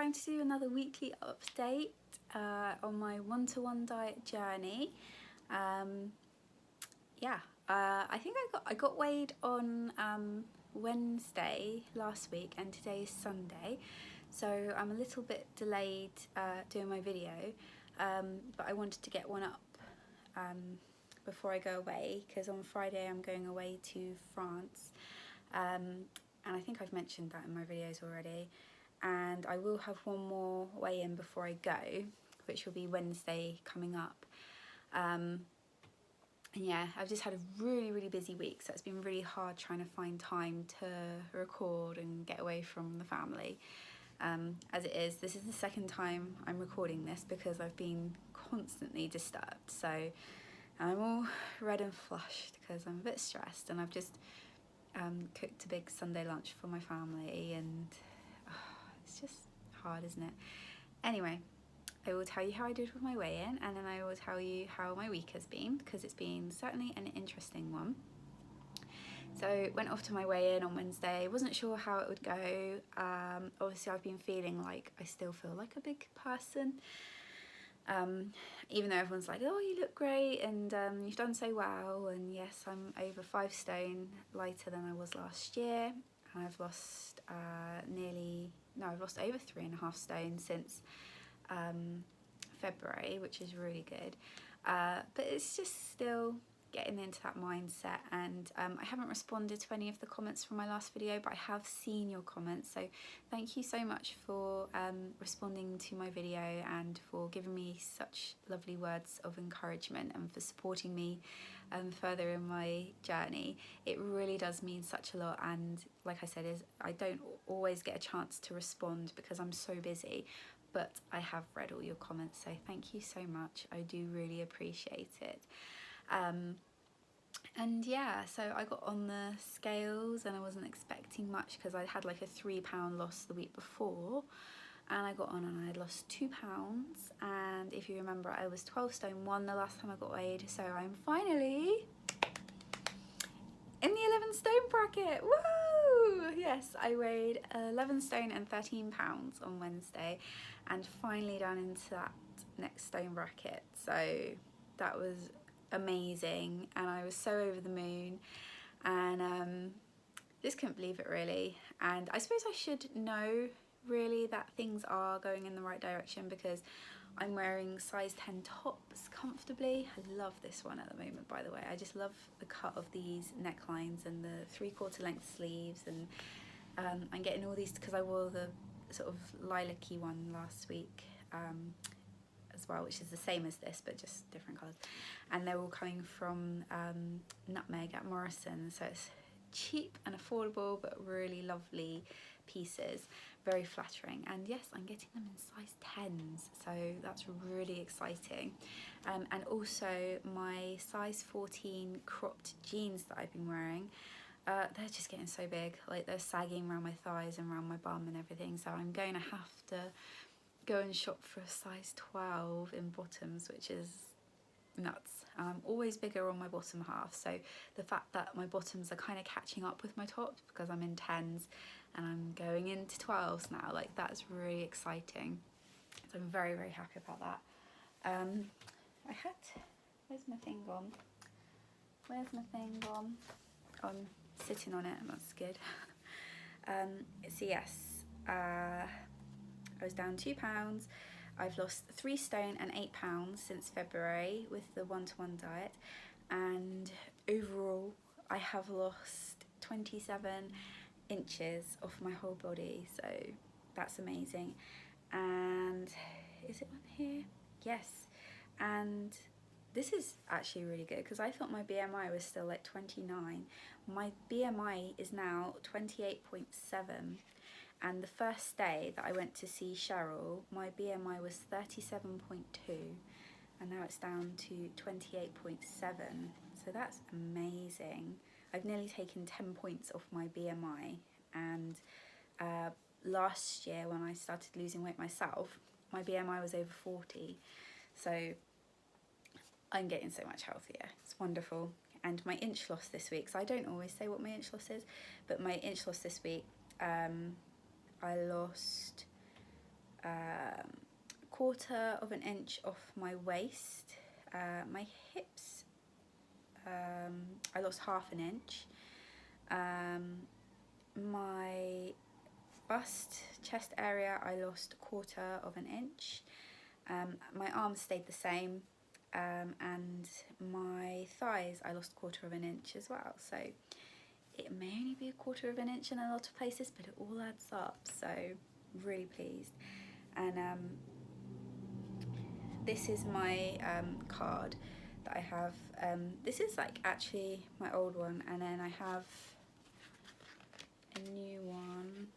time to do another weekly update on my one-to-one diet journey. I think I got weighed on Wednesday last week, and today is Sunday, so I'm a little bit delayed doing my video, but I wanted to get one up before I go away, because on Friday I'm going away to France, and I think I've mentioned that in my videos already, and I will have one more weigh-in before I go, which will be Wednesday coming up. And yeah, I've just had a really busy week, so it's been really hard trying to find time to record and get away from the family. As it is, this is the second time I'm recording this because I've been constantly disturbed, so I'm all red and flushed because I'm a bit stressed, and I've just cooked a big Sunday lunch for my family, and it's just hard, isn't it? Anyway, I will tell you how I did with my weigh-in, and then I will tell you how my week has been, because it's been certainly an interesting one. So went off to my weigh-in on Wednesday, wasn't sure how it would go. Obviously I've been feeling like I still feel like a big person, even though everyone's like, oh, you look great, and you've done so well, and yes, I'm over 5 stone lighter than I was last year, and I've lost I've lost over 3.5 stone since February, which is really good, but it's just still getting into that mindset, and I haven't responded to any of the comments from my last video, but I have seen your comments, so thank you so much for responding to my video and for giving me such lovely words of encouragement and for supporting me further in my journey. It really does mean such a lot, and like I said, I don't always get a chance to respond because I'm so busy, but I have read all your comments, so thank you so much. I do really appreciate it. And yeah, so I got on the scales and I wasn't expecting much because I had like a £3 loss the week before, and I got on and I had lost £2, and if you remember, I was 12 stone 1 the last time I got weighed, so I'm finally in the 11 stone bracket. Woo! Yes, I weighed 11 stone and 13 pounds on Wednesday, and finally down into that next stone bracket, so that was amazing, and I was so over the moon, and just couldn't believe it really. And I suppose I should know really that things are going in the right direction because I'm wearing size 10 tops comfortably. I love this one at the moment, by the way. I just love the cut of these necklines and the 3/4 length sleeves, and I'm getting all these because I wore the sort of lilac-y one last week as well, which is the same as this but just different colours, and they're all coming from Nutmeg at Morrison, so it's cheap and affordable but really lovely pieces, very flattering, and yes, I'm getting them in size 10s, so that's really exciting. And also my size 14 cropped jeans that I've been wearing, they're just getting so big, like they're sagging around my thighs and around my bum and everything, so I'm going to have to go and shop for a size 12 in bottoms, which is nuts. I'm always bigger on my bottom half, so the fact that my bottoms are kind of catching up with my tops because I'm in 10s and I'm going into 12s now, like that's really exciting, so I'm very happy about that. Where's my thing gone? Oh, I'm sitting on it, and that's good. So yes, I was down £2. I've lost 3 stone and 8 pounds since February with the one-to-one diet, and overall I have lost 27 inches off my whole body, so that's amazing. And is it on here? Yes. And this is actually really good because I thought my BMI was still like 29. My BMI is now 28.7. And the first day that I went to see Cheryl, my BMI was 37.2, and now it's down to 28.7, so that's amazing. I've nearly taken 10 points off my BMI, and last year when I started losing weight myself, my BMI was over 40, so I'm getting so much healthier. It's wonderful. And my inch loss this week, so I don't always say what my inch loss is, but my inch loss this week, I lost quarter of an inch off my waist. My hips, I lost half an inch. My bust, chest area, I lost a quarter of an inch. My arms stayed the same, and my thighs, I lost a quarter of an inch as well. So it may only be a quarter of an inch in a lot of places, but it all adds up. So really pleased. And this is my card that I have. This is like actually my old one, and then I have a new one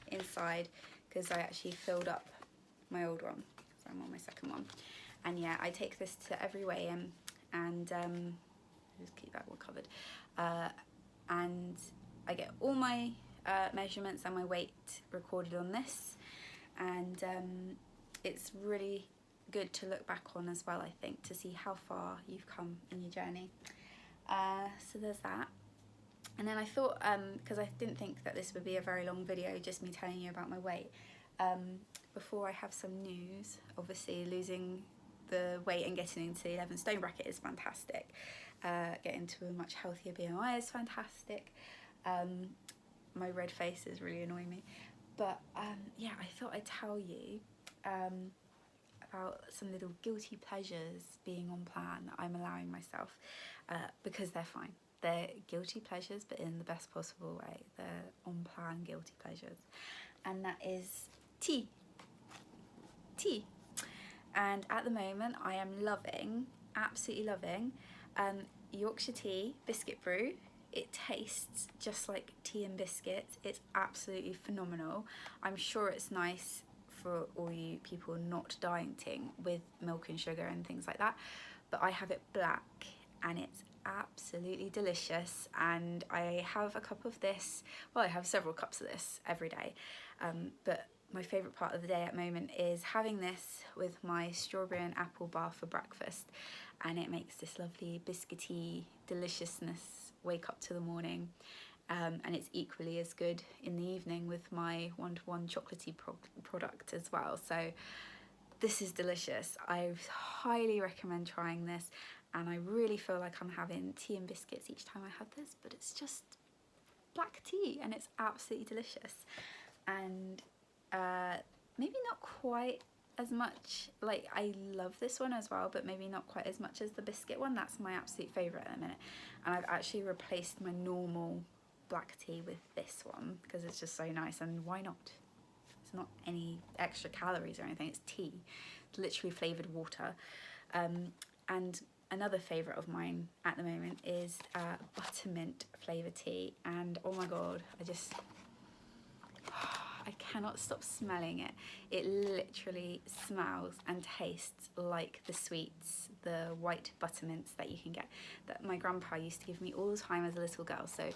inside because I actually filled up my old one, so I'm on my second one. And yeah, I take this to every weigh-in, and just keep that all covered, and I get all my measurements and my weight recorded on this, and it's really good to look back on as well, I think, to see how far you've come in your journey. So there's that. And then I thought, because I didn't think that this would be a very long video, just me telling you about my weight, before I have some news. Obviously losing the weight and getting into the 11 stone bracket is fantastic. Getting to a much healthier BMI is fantastic. My red face is really annoying me. But yeah, I thought I'd tell you about some little guilty pleasures being on plan that I'm allowing myself, because they're fine. They're guilty pleasures, but in the best possible way. They're on plan guilty pleasures. And that is tea. Tea. And at the moment I am loving, absolutely loving, Yorkshire tea biscuit brew. It tastes just like tea and biscuits. It's absolutely phenomenal. I'm sure it's nice for all you people not dieting with milk and sugar and things like that, but I have it black and it's absolutely delicious. And I have a cup of this, well, I have several cups of this every day, but my favourite part of the day at the moment is having this with my strawberry and apple bar for breakfast, and it makes this lovely biscuity deliciousness wake up to the morning. And it's equally as good in the evening with my one-to-one chocolatey product as well. So this is delicious. I highly recommend trying this, and I really feel like I'm having tea and biscuits each time I have this, but it's just black tea and it's absolutely delicious. And maybe not quite as much, like I love this one as well, but maybe not quite as much as the biscuit one. That's my absolute favourite at the minute, and I've actually replaced my normal black tea with this one because it's just so nice. And why not? It's not any extra calories or anything, it's tea. It's literally flavoured water. And another favourite of mine at the moment is buttermint flavour tea, and oh my god, I cannot stop smelling it. It literally smells and tastes like the sweets, the white buttermints that you can get, that my grandpa used to give me all the time as a little girl. So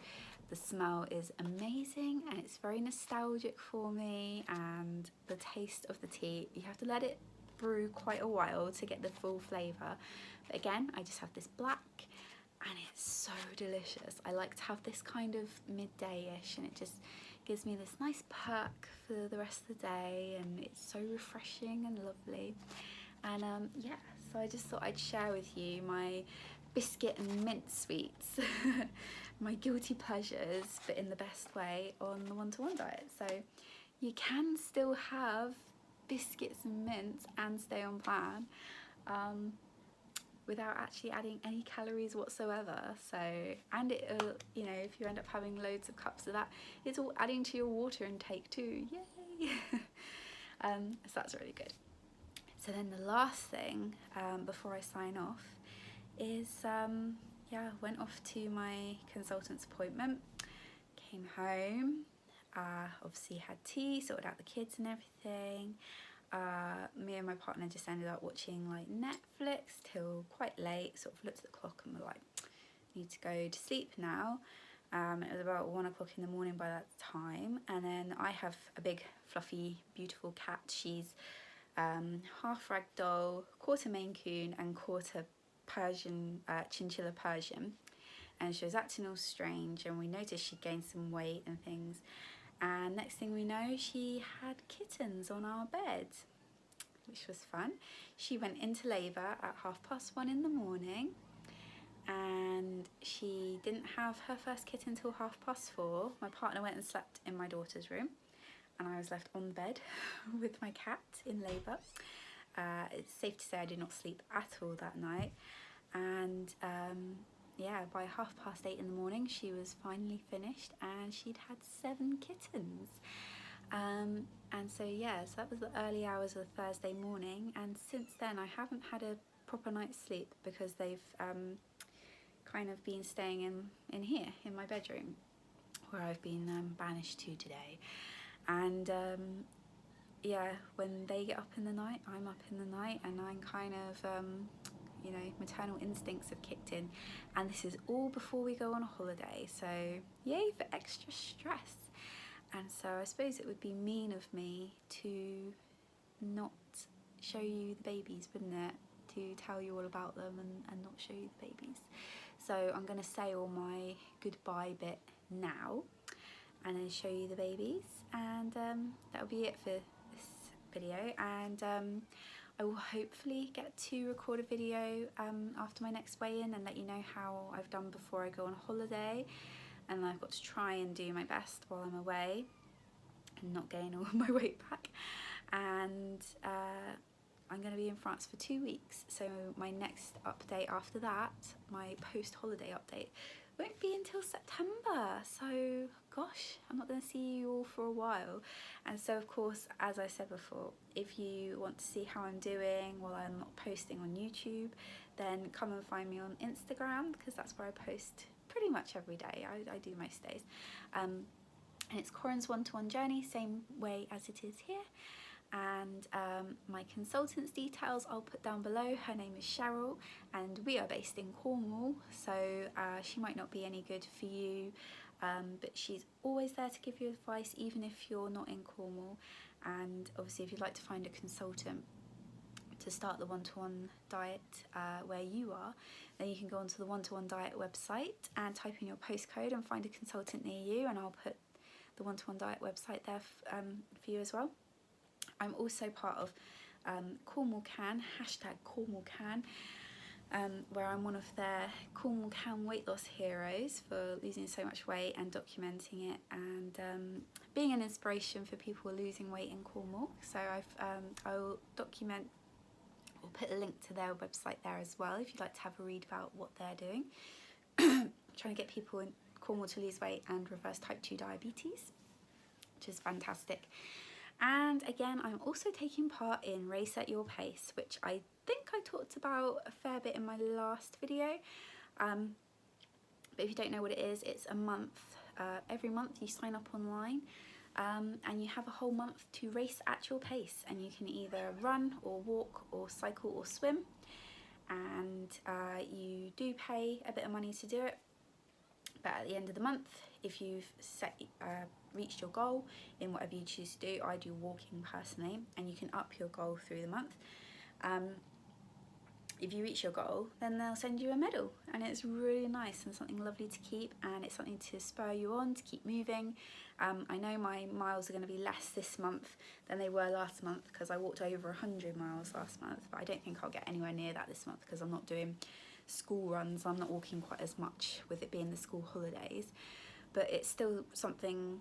the smell is amazing and it's very nostalgic for me, and the taste of the tea, you have to let it brew quite a while to get the full flavour. But again, I just have this black and it's so delicious. I like to have this kind of midday-ish, and it just gives me this nice perk for the rest of the day, and it's so refreshing and lovely. And yeah, so I just thought I'd share with you my biscuit and mint sweets, my guilty pleasures, but in the best way on the one-to-one diet. So you can still have biscuits and mints and stay on plan, without actually adding any calories whatsoever. So, and it'll, you know, if you end up having loads of cups of that, it's all adding to your water intake too. Yay! So that's really good. So then the last thing before I sign off is yeah, went off to my consultant's appointment, came home, obviously had tea, sorted out the kids and everything. Me and my partner just ended up watching like Netflix till quite late, sort of looked at the clock and were like, need to go to sleep now. It was about 1 o'clock in the morning by that time, and then I have a big fluffy beautiful cat. She's half ragdoll, quarter Maine Coon and quarter Persian, chinchilla Persian, and she was acting all strange, and we noticed she'd gained some weight and things. And next thing we know, she had kittens on our bed, which was fun. She went into labour at 1:30 in the morning, and she didn't have her first kitten till 4:30. My partner went and slept in my daughter's room, and I was left on the bed with my cat in labour. It's safe to say I did not sleep at all that night, and yeah, by 8:30 in the morning she was finally finished, and she'd had 7 kittens. And so yeah, so that was the early hours of Thursday morning, and since then I haven't had a proper night's sleep because they've kind of been staying in here in my bedroom, where I've been banished to today. And yeah, when they get up in the night, I'm up in the night, and I'm kind of you know, maternal instincts have kicked in, and this is all before we go on a holiday, so yay for extra stress. And so I suppose it would be mean of me to not show you the babies, wouldn't it? To tell you all about them and not show you the babies. So I'm going to say all my goodbye bit now and then show you the babies, and that'll be it for this video. And I will hopefully get to record a video after my next weigh-in and let you know how I've done before I go on holiday. And I've got to try and do my best while I'm away and not gain all my weight back. And I'm going to be in France for 2 weeks, so my next update after that, my post-holiday update, won't be until September. So gosh, I'm not going to see you all for a while. And so of course, as I said before, if you want to see how I'm doing while I'm not posting on YouTube, then come and find me on Instagram, because that's where I post pretty much every day. I do most days. And it's Koren's one-to-one journey, same way as it is here. And my consultant's details I'll put down below. Her name is Cheryl, and we are based in Cornwall, so she might not be any good for you, but she's always there to give you advice, even if you're not in Cornwall. And obviously if you'd like to find a consultant to start the one-to-one diet where you are, then you can go onto the one-to-one diet website and type in your postcode and find a consultant near you, and I'll put the one-to-one diet website there for you as well. I'm also part of Cornwall Can, #CornwallCan, where I'm one of their Cornwall Can weight loss heroes for losing so much weight and documenting it, and being an inspiration for people losing weight in Cornwall. So I'll document or put a link to their website there as well if you'd like to have a read about what they're doing. Trying to get people in Cornwall to lose weight and reverse type 2 diabetes, which is fantastic. And again, I'm also taking part in Race at Your Pace, which I think I talked about a fair bit in my last video. But if you don't know what it is, it's a month. Every month you sign up online, and you have a whole month to race at your pace, and you can either run or walk or cycle or swim, and you do pay a bit of money to do it. But at the end of the month, if you've reached your goal in whatever you choose to do, I do walking personally, and you can up your goal through the month. If you reach your goal, then they'll send you a medal, and it's really nice and something lovely to keep, and it's something to spur you on to keep moving. I know my miles are going to be less this month than they were last month, because I walked over 100 miles last month, but I don't think I'll get anywhere near that this month because I'm not doing school runs. I'm not walking quite as much with it being the school holidays, but it's still something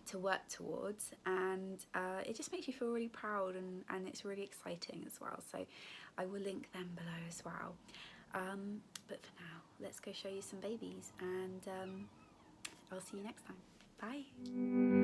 to work towards, and it just makes you feel really proud, and it's really exciting as well. So I will link them below as well. But for now, let's go show you some babies, and I'll see you next time. Bye.